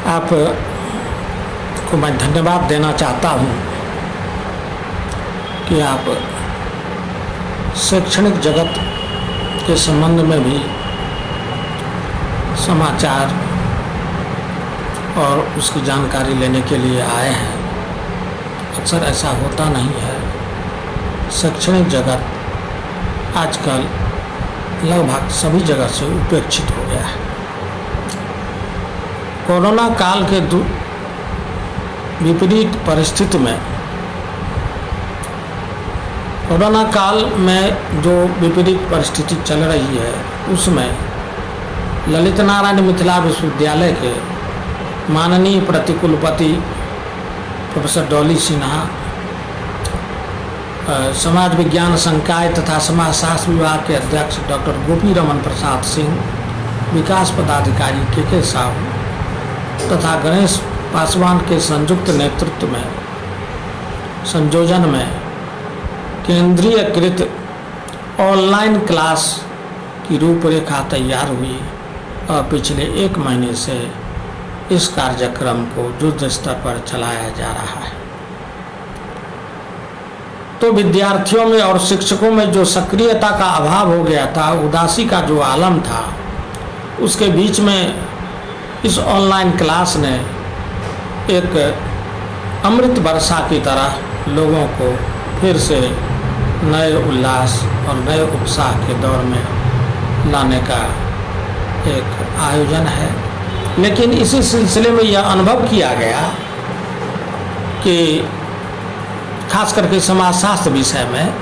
आप को मैं धन्यवाद देना चाहता हूँ कि आप शैक्षणिक जगत के संबंध में भी समाचार और उसकी जानकारी लेने के लिए आए हैं। अक्सर ऐसा होता नहीं है। शैक्षणिक जगत आजकल लगभग सभी जगह से उपेक्षित हो गया है। कोरोना काल के विपरीत परिस्थिति में, कोरोना काल में जो विपरीत परिस्थिति चल रही है उसमें ललित नारायण मिथिला विश्वविद्यालय के माननीय प्रतिकुलपति प्रोफेसर डॉली सिन्हा, समाज विज्ञान संकाय तथा समाजशास्त्र विभाग के अध्यक्ष डॉक्टर गोपी रमन प्रसाद सिंह, विकास पदाधिकारी के साहू तथा गणेश पासवान के संयुक्त नेतृत्व में संयोजन में केंद्रीयकृत ऑनलाइन क्लास की रूपरेखा तैयार हुई और पिछले 1 महीने से इस कार्यक्रम को युद्ध स्तर पर चलाया जा रहा है। तो विद्यार्थियों में और शिक्षकों में जो सक्रियता का अभाव हो गया था, उदासी का जो आलम था, उसके बीच में इस ऑनलाइन क्लास ने एक अमृत वर्षा की तरह लोगों को फिर से नए उल्लास और नए उत्साह के दौर में लाने का एक आयोजन है। लेकिन इसी सिलसिले में यह अनुभव किया गया कि खास करके समाजशास्त्र विषय में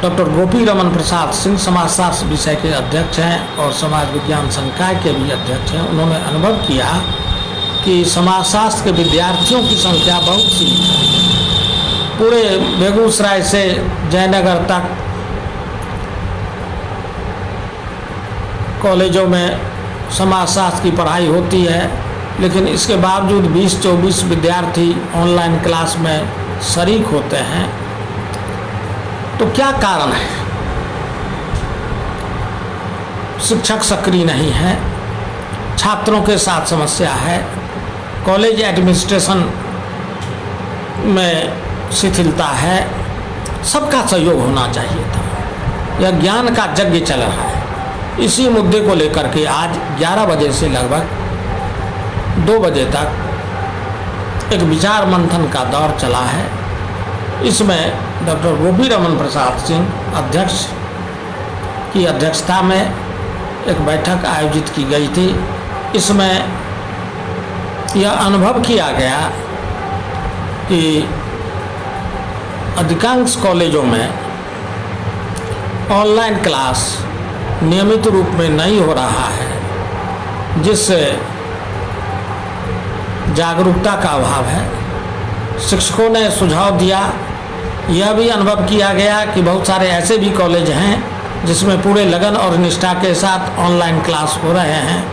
डॉक्टर गोपी रमन प्रसाद सिंह समाजशास्त्र विषय के अध्यक्ष हैं और समाज विज्ञान संकाय के भी अध्यक्ष हैं। उन्होंने अनुभव किया कि समाजशास्त्र के विद्यार्थियों की संख्या बहुत सी है। पूरे बेगूसराय से जयनगर तक कॉलेजों में समाजशास्त्र की पढ़ाई होती है, लेकिन इसके बावजूद 20-24 विद्यार्थी ऑनलाइन क्लास में शरीक होते हैं। तो क्या कारण है? शिक्षक सक्रिय नहीं है, छात्रों के साथ समस्या है, कॉलेज एडमिनिस्ट्रेशन में शिथिलता है। सबका सहयोग होना चाहिए था। यह ज्ञान का यज्ञ चल रहा है। इसी मुद्दे को लेकर के आज 11 बजे से लगभग 2 बजे तक एक विचार मंथन का दौर चला है। इसमें डॉक्टर गोपी रमन प्रसाद सिंह अध्यक्ष की अध्यक्षता में एक बैठक आयोजित की गई थी। इसमें यह अनुभव किया गया कि अधिकांश कॉलेजों में ऑनलाइन क्लास नियमित रूप में नहीं हो रहा है, जिससे जागरूकता का अभाव है। शिक्षकों ने सुझाव दिया। यह भी अनुभव किया गया कि बहुत सारे ऐसे भी कॉलेज हैं जिसमें पूरे लगन और निष्ठा के साथ ऑनलाइन क्लास हो रहे हैं।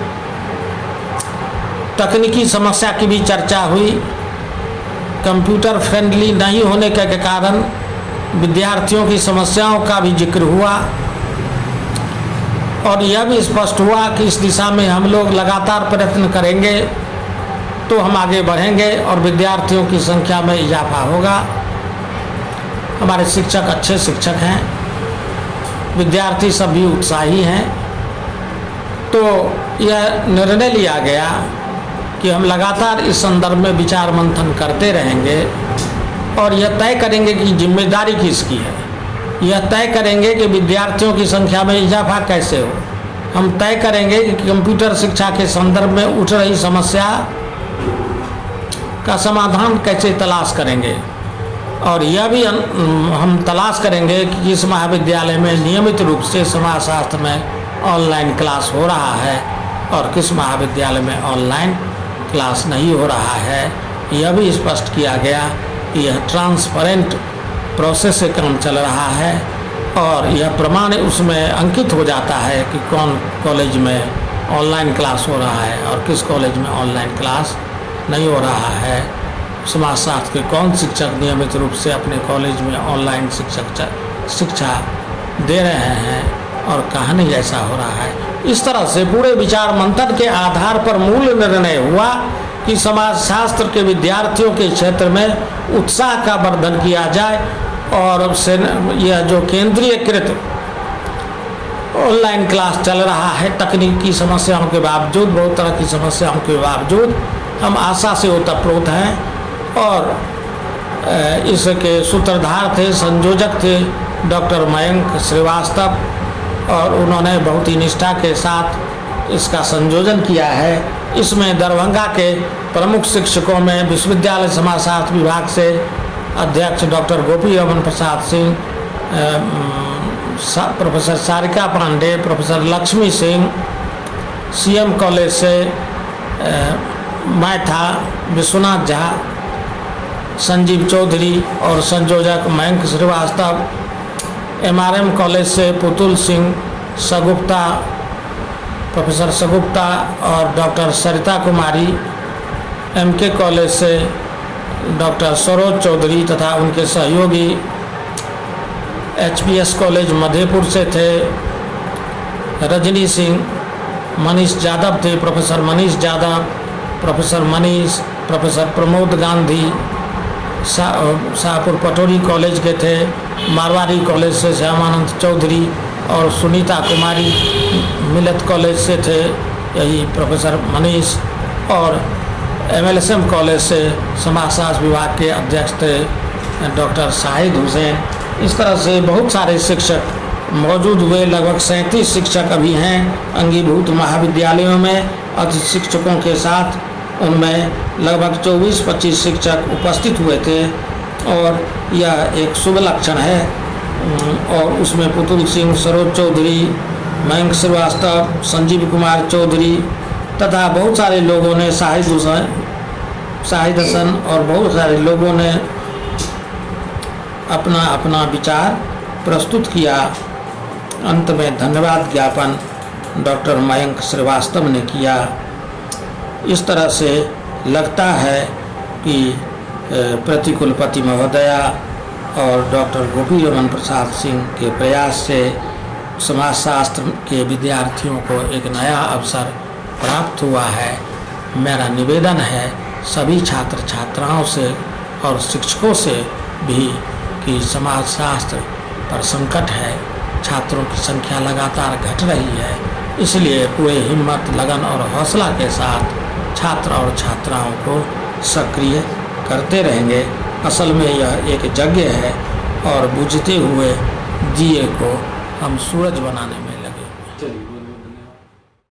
तकनीकी समस्या की भी चर्चा हुई। कंप्यूटर फ्रेंडली नहीं होने के कारण विद्यार्थियों की समस्याओं का भी जिक्र हुआ और यह भी स्पष्ट हुआ कि इस दिशा में हम लोग लगातार प्रयत्न करेंगे तो हम आगे बढ़ेंगे और विद्यार्थियों की संख्या में इजाफा होगा। हमारे शिक्षक अच्छे शिक्षक हैं, विद्यार्थी सभी उत्साही हैं। तो यह निर्णय लिया गया कि हम लगातार इस संदर्भ में विचार मंथन करते रहेंगे और यह तय करेंगे कि जिम्मेदारी किसकी है। यह तय करेंगे कि विद्यार्थियों की संख्या में इजाफा कैसे हो। हम तय करेंगे कि कंप्यूटर शिक्षा के संदर्भ में उठ रही समस्या का समाधान कैसे तलाश करेंगे और यह भी हम तलाश करेंगे कि किस महाविद्यालय में नियमित रूप से समाजशास्त्र में ऑनलाइन क्लास हो रहा है और किस महाविद्यालय में ऑनलाइन क्लास नहीं हो रहा है। यह भी स्पष्ट किया गया कि यह ट्रांसपेरेंट प्रोसेस से काम चल रहा है और यह प्रमाण उसमें अंकित हो जाता है कि कौन कॉलेज में ऑनलाइन क्लास हो रहा है और किस कॉलेज में ऑनलाइन क्लास नहीं हो रहा है। समाजशास्त्र के कौन शिक्षक नियमित रूप से अपने कॉलेज में ऑनलाइन शिक्षा दे रहे हैं और कहाँ नहीं ऐसा हो रहा है। इस तरह से पूरे विचार मंथन के आधार पर मूल निर्णय हुआ कि समाजशास्त्र के विद्यार्थियों के क्षेत्र में उत्साह का वर्धन किया जाए और यह जो केंद्रीयकृत ऑनलाइन क्लास चल रहा है, तकनीकी समस्याओं के बावजूद, बहुत तरह की समस्याओं के बावजूद, हम आशा से ओतप्रोत हैं। और इसके सूत्रधार थे, संयोजक थे डॉक्टर मयंक श्रीवास्तव, और उन्होंने बहुत ही निष्ठा के साथ इसका संयोजन किया है। इसमें दरभंगा के प्रमुख शिक्षकों में विश्वविद्यालय समाजशास्त्र विभाग से अध्यक्ष doctor Gopi Raman Prasad Singh, professor Sarika Pandey, professor Lakshmi Singh, CM college से मैं था, विश्वनाथ झा, संजीव चौधरी और संयोजक मयंक श्रीवास्तव, एमआरएम कॉलेज से पुतुल सिंह सगुप्ता, प्रोफेसर सगुप्ता और doctor Sarita Kumari, MK college से डॉक्टर सरोज चौधरी तथा उनके सहयोगी, एचपीएस कॉलेज मधेपुर से थे रजनी सिंह, मनीष यादव थे, professor Manish Yadav, professor Manish, professor Pramod Gandhi, Shahpur Patori college के थे, मारवाड़ी कॉलेज से श्यामानंद चौधरी और सुनीता कुमारी, मिलत कॉलेज से थे यही प्रोफेसर मनीष, और एमएलएसएम कॉलेज से समाजशास्त्र विभाग के अध्यक्ष थे डॉक्टर शाहिद हुसैन। इस तरह से बहुत सारे शिक्षक मौजूद हुए। लगभग 37 शिक्षक अभी हैं अंगीभूत महाविद्यालयों में, अति शिक्षकों के साथ उनमें लगभग 24-25 शिक्षक उपस्थित हुए थे, और यह एक शुभ लक्षण है। और उसमें पुतुल सिंह, सरोज चौधरी, मयंक श्रीवास्तव, संजीव कुमार चौधरी तथा बहुत सारे लोगों ने, शाहिद हसन और बहुत सारे लोगों ने अपना अपना विचार प्रस्तुत किया। अंत में धन्यवाद ज्ञापन डॉक्टर मयंक श्रीवास्तव ने किया। इस तरह से लगता है कि प्रतिकुलपति महोदया और डॉक्टर गोपी रमन प्रसाद सिंह के प्रयास से समाजशास्त्र के विद्यार्थियों को एक नया अवसर प्राप्त हुआ है। मेरा निवेदन है सभी छात्र छात्राओं से और शिक्षकों से भी कि समाजशास्त्र पर संकट है, छात्रों की संख्या लगातार घट रही है, इसलिए पूरे हिम्मत, लगन और हौसला के साथ छात्र और छात्राओं को सक्रिय करते रहेंगे। असल में यह एक यज्ञ है और बुझते हुए दिए को हम सूरज बनाने में